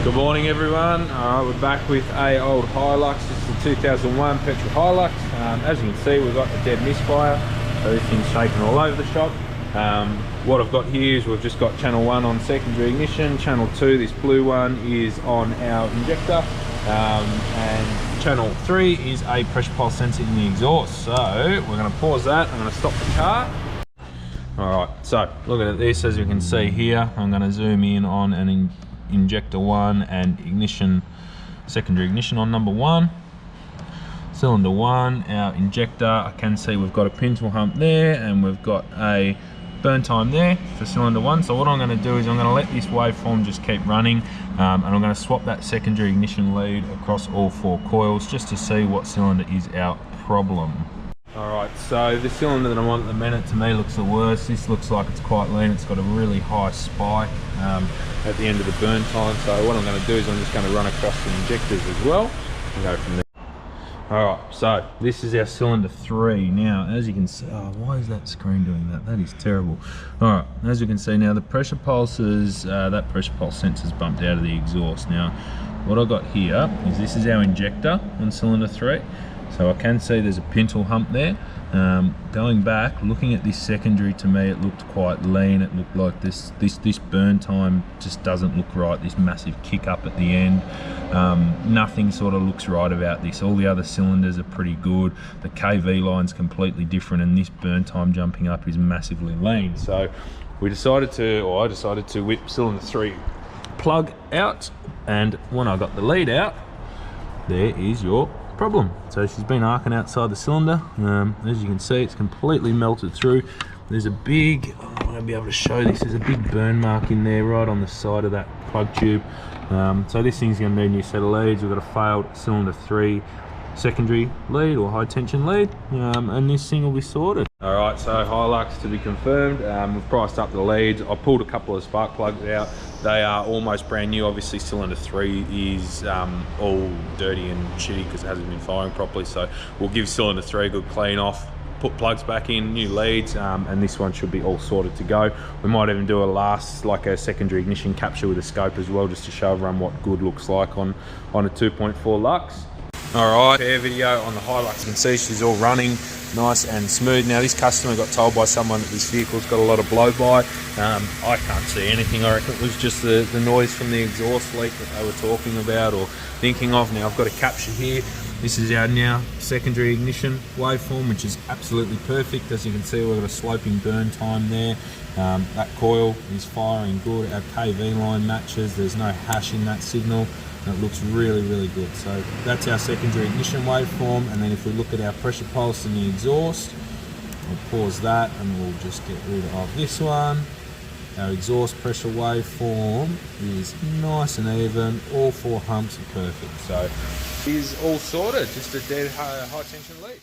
Good morning everyone. We're back with a old Hilux. This is a 2001 petrol Hilux. As you can see, we've got the dead misfire, so this thing's shaking all over the shop. What I've got here is we've just got channel 1 on secondary ignition, channel 2, this blue one, is on our injector, and channel 3 is a pressure pulse sensor in the exhaust. So we're going to pause that. I'm going to stop the car. Alright, so looking at this, as you can see here, I'm going to zoom in on an injector 1 and ignition, secondary ignition on number 1. Cylinder 1, our injector, I can see we've got a pintle hump there and we've got a burn time there for cylinder 1. So what I'm going to do is I'm going to let this waveform just keep running, and I'm going to swap that secondary ignition lead across all 4 coils just to see what cylinder is our problem. Alright, so the cylinder that I'm on at the minute to me looks the worst. This looks like it's quite lean. It's got a really high spike at the end of the burn time. So what I'm going to do is I'm just going to run across the injectors as well and go from there. Alright, so this is our cylinder 3. Now, as you can see, oh, why is that screen doing that? That is terrible. Alright, as you can see now, the pressure pulses, that pressure pulse sensor's bumped out of the exhaust. Now, what I've got here is this is our injector on cylinder 3. So I can see there's a pintle hump there. Going back, looking at this secondary, to me it looked quite lean. It looked like this burn time just doesn't look right. This massive kick up at the end. Nothing sort of looks right about this. All the other cylinders are pretty good. The KV line's completely different, and this burn time jumping up is massively lean. So we decided to, or I decided to whip cylinder 3 plug out, and when I got the lead out, there is your problem. So she's been arcing outside the cylinder. As you can see, it's completely melted through. There's a big, I want to be able to show this, there's a big burn mark in there right on the side of that plug tube. So this thing's going to need a new set of leads. We've got a failed cylinder 3 secondary lead or high tension lead, and this thing will be sorted. Alright, so Hilux to be confirmed. We've priced up the leads. I pulled a couple of spark plugs out. They are almost brand new. Obviously cylinder 3 is all dirty and shitty because it hasn't been firing properly, so we'll give cylinder 3 a good clean off, put plugs back in, new leads, and this one should be all sorted to go. We might even do a last, like a secondary ignition capture with a scope as well, just to show everyone what good looks like on a 2.4 Lux. Alright, air video on the Hilux. You can see she's all running nice and smooth. Now this customer got told by someone that this vehicle's got a lot of blow-by. I can't see anything. I reckon it was just the noise from the exhaust leak that they were talking about or thinking of. Now I've got a capture here. This is our now secondary ignition waveform, which is absolutely perfect. As you can see, we've got a sloping burn time there. That coil is firing good. Our KV line matches. There's no hash in that signal. It looks really, really good. So that's our secondary ignition waveform. And then if we look at our pressure pulse in the exhaust, we'll pause that and we'll just get rid of this one. Our exhaust pressure waveform is nice and even. All 4 humps are perfect. So it is all sorted, just a dead high tension lead.